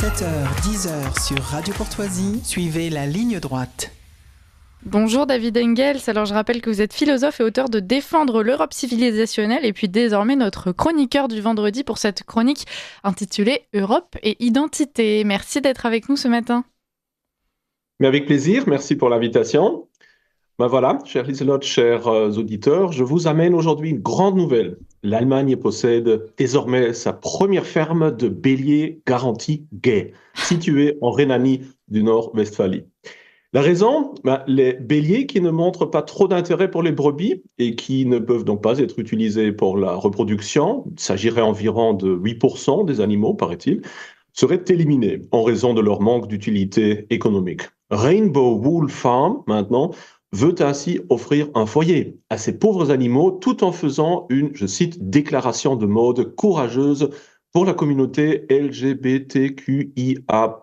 7h-10h sur Radio Courtoisie, suivez la ligne droite. Bonjour David Engels, alors je rappelle que vous êtes philosophe et auteur de Défendre l'Europe civilisationnelle et puis désormais notre chroniqueur du vendredi pour cette chronique intitulée Europe et identité. Merci d'être avec nous ce matin. Mais avec plaisir, merci pour l'invitation. Ben voilà, chère Lieselotte, chers auditeurs, je vous amène aujourd'hui une grande nouvelle. L'Allemagne possède désormais sa première ferme de béliers garantie gay, située en Rhénanie du Nord-Westphalie. La raison, les béliers qui ne montrent pas trop d'intérêt pour les brebis et qui ne peuvent donc pas être utilisés pour la reproduction, il s'agirait environ de 8% des animaux, paraît-il, seraient éliminés en raison de leur manque d'utilité économique. Rainbow Wool Farm, maintenant, veut ainsi offrir un foyer à ces pauvres animaux tout en faisant une, je cite, déclaration de mode courageuse pour la communauté LGBTQIA+.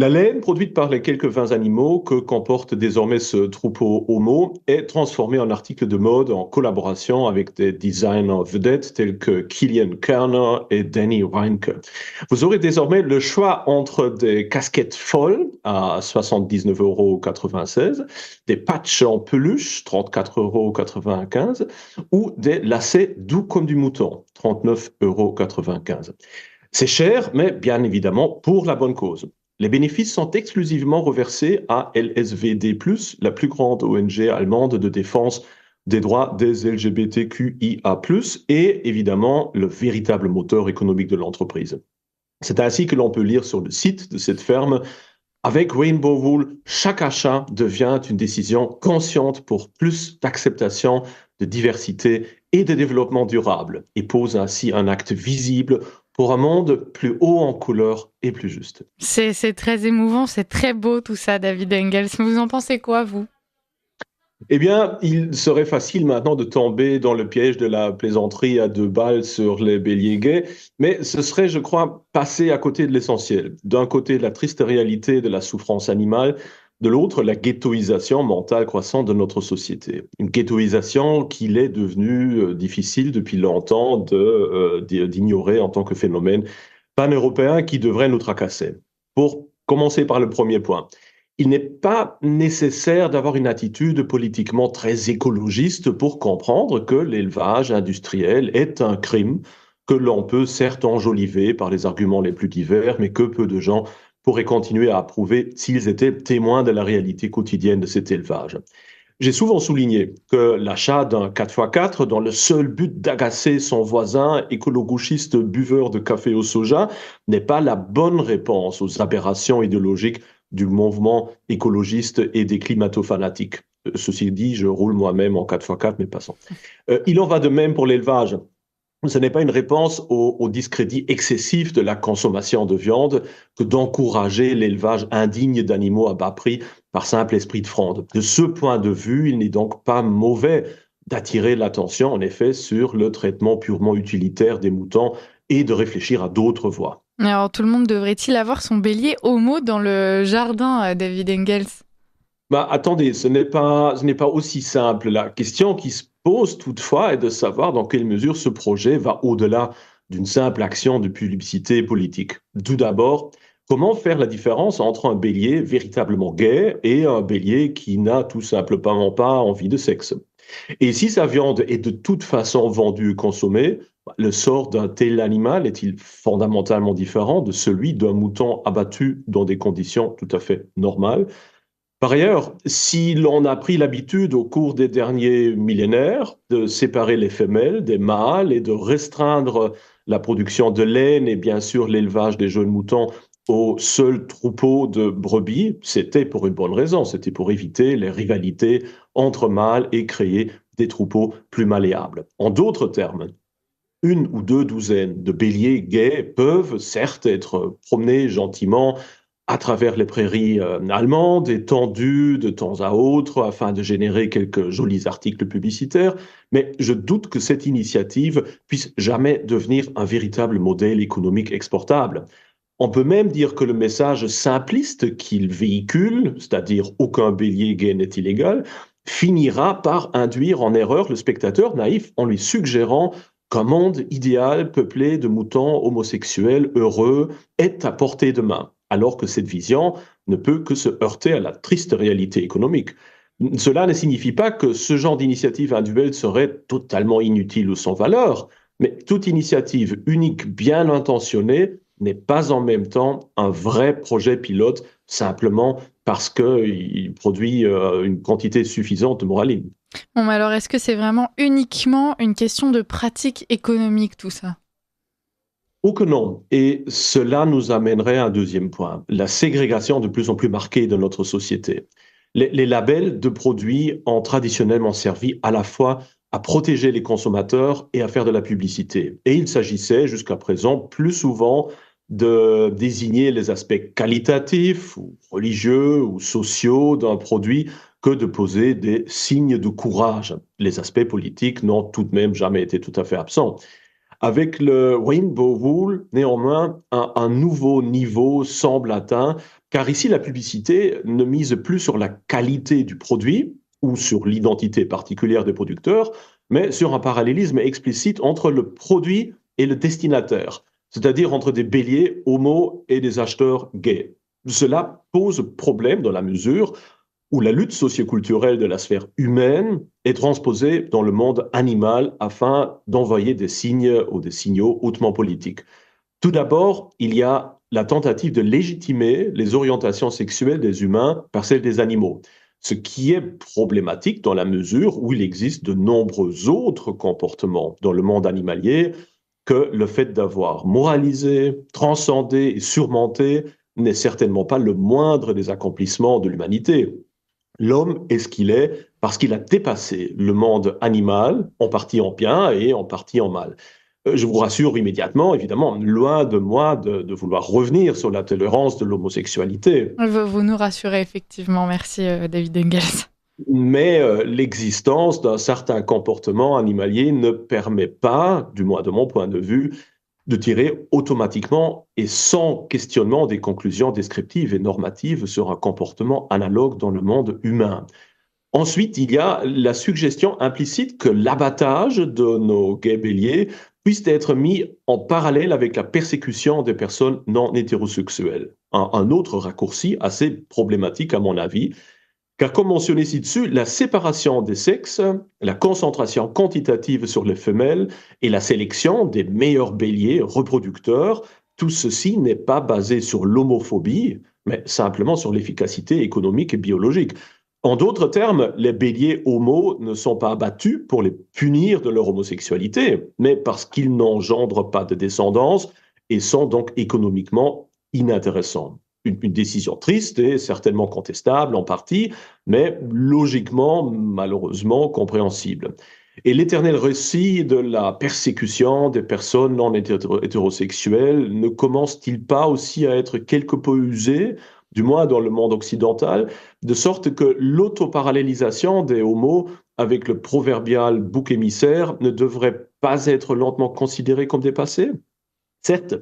La laine produite par les quelques 20 animaux que comporte désormais ce troupeau homo est transformée en article de mode en collaboration avec des designers vedettes tels que Kilian Kerner et Danny Reinke. Vous aurez désormais le choix entre des casquettes folles à 79,96 €, des patchs en peluche, 34,95 € ou des lacets doux comme du mouton, 39,95 €. C'est cher, mais bien évidemment pour la bonne cause. Les bénéfices sont exclusivement reversés à LSVD+, la plus grande ONG allemande de défense des droits des LGBTQIA+, et évidemment le véritable moteur économique de l'entreprise. C'est ainsi que l'on peut lire sur le site de cette ferme: avec Rainbow Wool, chaque achat devient une décision consciente pour plus d'acceptation, de diversité et de développement durable, et pose ainsi un acte visible pour un monde plus haut en couleur et plus juste. C'est très émouvant, c'est très beau tout ça, David Engels. Vous en pensez quoi, vous ? Eh bien, il serait facile maintenant de tomber dans le piège de la plaisanterie à 2 balles sur les béliers gays, mais ce serait, je crois, passer à côté de l'essentiel. D'un côté, la triste réalité de la souffrance animale, de l'autre, la ghettoisation mentale croissante de notre société. Une ghettoisation qu'il est devenu difficile depuis longtemps d'ignorer en tant que phénomène pan-européen qui devrait nous tracasser. Pour commencer par le premier point, il n'est pas nécessaire d'avoir une attitude politiquement très écologiste pour comprendre que l'élevage industriel est un crime que l'on peut certes enjoliver par les arguments les plus divers, mais que peu de gens pourraient continuer à approuver s'ils étaient témoins de la réalité quotidienne de cet élevage. J'ai souvent souligné que l'achat d'un 4x4 dans le seul but d'agacer son voisin écolo-gauchiste buveur de café au soja n'est pas la bonne réponse aux aberrations idéologiques du mouvement écologiste et des climato-fanatiques. Ceci dit, je roule moi-même en 4x4, mais passons. Il en va de même pour l'élevage. Ce n'est pas une réponse au discrédit excessif de la consommation de viande que d'encourager l'élevage indigne d'animaux à bas prix par simple esprit de fronde. De ce point de vue, il n'est donc pas mauvais d'attirer l'attention, en effet, sur le traitement purement utilitaire des moutons et de réfléchir à d'autres voies. Alors, tout le monde devrait-il avoir son bélier homo dans le jardin, David Engels ? Attendez, ce n'est pas aussi simple. La question qui se pose toutefois est de savoir dans quelle mesure ce projet va au-delà d'une simple action de publicité politique. Tout d'abord, comment faire la différence entre un bélier véritablement gay et un bélier qui n'a tout simplement pas envie de sexe? Et si sa viande est de toute façon vendue et consommée, le sort d'un tel animal est-il fondamentalement différent de celui d'un mouton abattu dans des conditions tout à fait normales? Par ailleurs, si l'on a pris l'habitude au cours des derniers millénaires de séparer les femelles des mâles et de restreindre la production de laine et bien sûr l'élevage des jeunes moutons au seul troupeau de brebis, c'était pour une bonne raison, c'était pour éviter les rivalités entre mâles et créer des troupeaux plus malléables. En d'autres termes, 1 ou 2 douzaines de béliers gays peuvent certes être promenés gentiment à travers les prairies allemandes et tendues de temps à autre afin de générer quelques jolis articles publicitaires, mais je doute que cette initiative puisse jamais devenir un véritable modèle économique exportable. On peut même dire que le message simpliste qu'il véhicule, c'est-à-dire aucun bélier gay n'est illégal, finira par induire en erreur le spectateur naïf en lui suggérant qu'un monde idéal peuplé de moutons homosexuels heureux est à portée de main, alors que cette vision ne peut que se heurter à la triste réalité économique. Cela ne signifie pas que ce genre d'initiative individuelle serait totalement inutile ou sans valeur, mais toute initiative unique bien intentionnée n'est pas en même temps un vrai projet pilote simplement parce qu'il produit une quantité suffisante de moraline. Bon, mais alors est-ce que c'est vraiment uniquement une question de pratique économique, tout ça? Oh que non. Et cela nous amènerait à un deuxième point, la ségrégation de plus en plus marquée de notre société. Les labels de produits ont traditionnellement servi à la fois à protéger les consommateurs et à faire de la publicité. Et il s'agissait jusqu'à présent plus souvent de désigner les aspects qualitatifs ou religieux ou sociaux d'un produit que de poser des signes de courage. Les aspects politiques n'ont tout de même jamais été tout à fait absents. Avec le Rainbow Rule, néanmoins, un nouveau niveau semble atteint, car ici, la publicité ne mise plus sur la qualité du produit ou sur l'identité particulière des producteurs, mais sur un parallélisme explicite entre le produit et le destinataire, c'est-à-dire entre des béliers homos et des acheteurs gays. Cela pose problème dans la mesure où la lutte socioculturelle de la sphère humaine est transposée dans le monde animal afin d'envoyer des signes ou des signaux hautement politiques. Tout d'abord, il y a la tentative de légitimer les orientations sexuelles des humains par celles des animaux, ce qui est problématique dans la mesure où il existe de nombreux autres comportements dans le monde animalier que le fait d'avoir moralisé, transcendé et surmonté n'est certainement pas le moindre des accomplissements de l'humanité. L'homme est ce qu'il est parce qu'il a dépassé le monde animal, en partie en bien et en partie en mal. Je vous rassure immédiatement, évidemment, loin de moi de vouloir revenir sur la tolérance de l'homosexualité. Vous nous rassurez effectivement, merci David Engels. Mais l'existence d'un certain comportement animalier ne permet pas, du moins de mon point de vue, de tirer automatiquement et sans questionnement des conclusions descriptives et normatives sur un comportement analogue dans le monde humain. Ensuite, il y a la suggestion implicite que l'abattage de nos gays béliers puisse être mis en parallèle avec la persécution des personnes non hétérosexuelles. Un autre raccourci assez problématique à mon avis, car comme mentionné ci-dessus, la séparation des sexes, la concentration quantitative sur les femelles et la sélection des meilleurs béliers reproducteurs, tout ceci n'est pas basé sur l'homophobie, mais simplement sur l'efficacité économique et biologique. En d'autres termes, les béliers homos ne sont pas abattus pour les punir de leur homosexualité, mais parce qu'ils n'engendrent pas de descendance et sont donc économiquement inintéressants. Une décision triste et certainement contestable en partie, mais logiquement, malheureusement, compréhensible. Et l'éternel récit de la persécution des personnes non hétérosexuelles ne commence-t-il pas aussi à être quelque peu usé, du moins dans le monde occidental, de sorte que l'autoparallélisation des homos avec le proverbial bouc émissaire ne devrait pas être lentement considérée comme dépassée? Certes,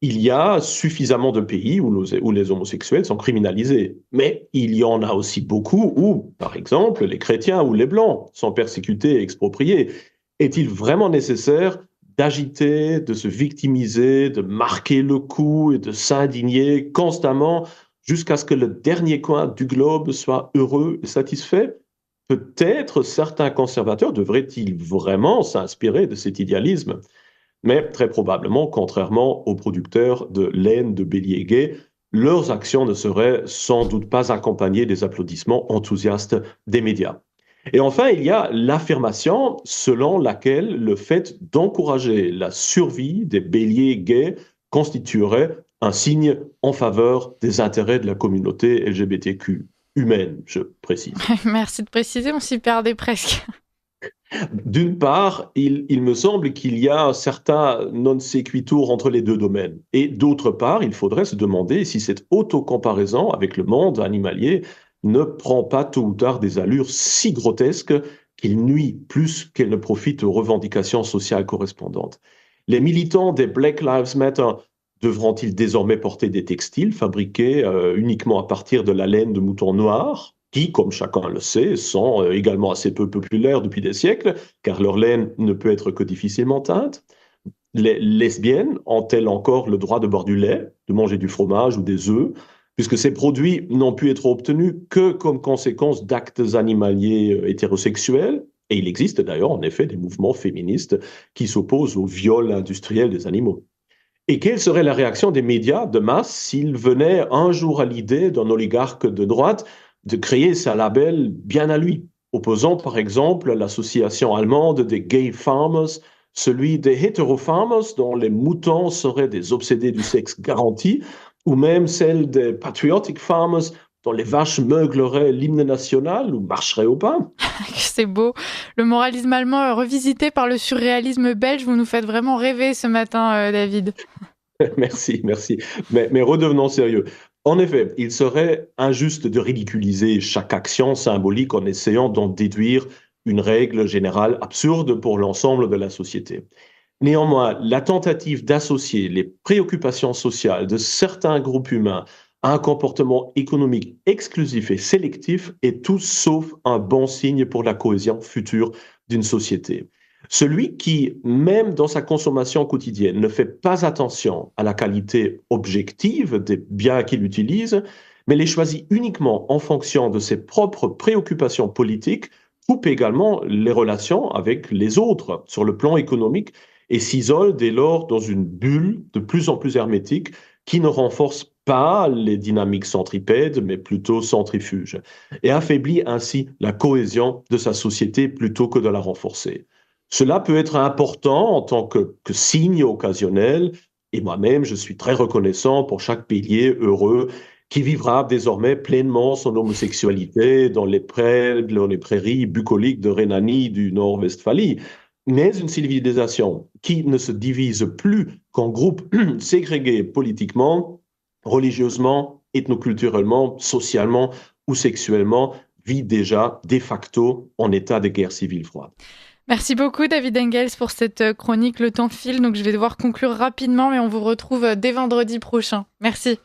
il y a suffisamment de pays où les homosexuels sont criminalisés, mais il y en a aussi beaucoup où, par exemple, les chrétiens ou les blancs sont persécutés et expropriés. Est-il vraiment nécessaire d'agiter, de se victimiser, de marquer le coup et de s'indigner constamment jusqu'à ce que le dernier coin du globe soit heureux et satisfait? Peut-être certains conservateurs devraient-ils vraiment s'inspirer de cet idéalisme? Mais très probablement, contrairement aux producteurs de laine de bélier gay, leurs actions ne seraient sans doute pas accompagnées des applaudissements enthousiastes des médias. Et enfin, il y a l'affirmation selon laquelle le fait d'encourager la survie des béliers gays constituerait un signe en faveur des intérêts de la communauté LGBTQ humaine, je précise. Merci de préciser, on s'y perdait presque. D'une part, il me semble qu'il y a un certain non sequitur entre les deux domaines. Et d'autre part, il faudrait se demander si cette autocomparaison avec le monde animalier ne prend pas tôt ou tard des allures si grotesques qu'il nuit plus qu'elle ne profite aux revendications sociales correspondantes. Les militants des Black Lives Matter devront-ils désormais porter des textiles fabriqués uniquement à partir de la laine de moutons noirs, qui, comme chacun le sait, sont également assez peu populaires depuis des siècles, car leur laine ne peut être que difficilement teinte. Les lesbiennes ont-elles encore le droit de boire du lait, de manger du fromage ou des œufs, puisque ces produits n'ont pu être obtenus que comme conséquence d'actes animaliers hétérosexuels? Et il existe d'ailleurs en effet des mouvements féministes qui s'opposent au viol industriel des animaux. Et quelle serait la réaction des médias de masse s'ils venaient un jour à l'idée d'un oligarque de droite de créer sa label bien à lui, opposant par exemple l'association allemande des gay farmers, celui des hetero farmers dont les moutons seraient des obsédés du sexe garanti, ou même celle des patriotic farmers dont les vaches meugleraient l'hymne national ou marcheraient au pas? C'est beau. Le moralisme allemand revisité par le surréalisme belge, vous nous faites vraiment rêver ce matin, David. Merci, merci. Mais redevenons sérieux. En effet, il serait injuste de ridiculiser chaque action symbolique en essayant d'en déduire une règle générale absurde pour l'ensemble de la société. Néanmoins, la tentative d'associer les préoccupations sociales de certains groupes humains à un comportement économique exclusif et sélectif est tout sauf un bon signe pour la cohésion future d'une société. Celui qui, même dans sa consommation quotidienne, ne fait pas attention à la qualité objective des biens qu'il utilise, mais les choisit uniquement en fonction de ses propres préoccupations politiques, coupe également les relations avec les autres sur le plan économique et s'isole dès lors dans une bulle de plus en plus hermétique qui ne renforce pas les dynamiques centripèdes, mais plutôt centrifuges, et affaiblit ainsi la cohésion de sa société plutôt que de la renforcer. Cela peut être important en tant que signe occasionnel, et moi-même, je suis très reconnaissant pour chaque pilier heureux qui vivra désormais pleinement son homosexualité dans les prairies bucoliques de Rhénanie du Nord-Westphalie. Mais une civilisation qui ne se divise plus qu'en groupes ségrégés politiquement, religieusement, ethnoculturellement, socialement ou sexuellement, vit déjà de facto en état de guerre civile froide. Merci beaucoup David Engels pour cette chronique. Le temps file, donc je vais devoir conclure rapidement, mais on vous retrouve dès vendredi prochain. Merci.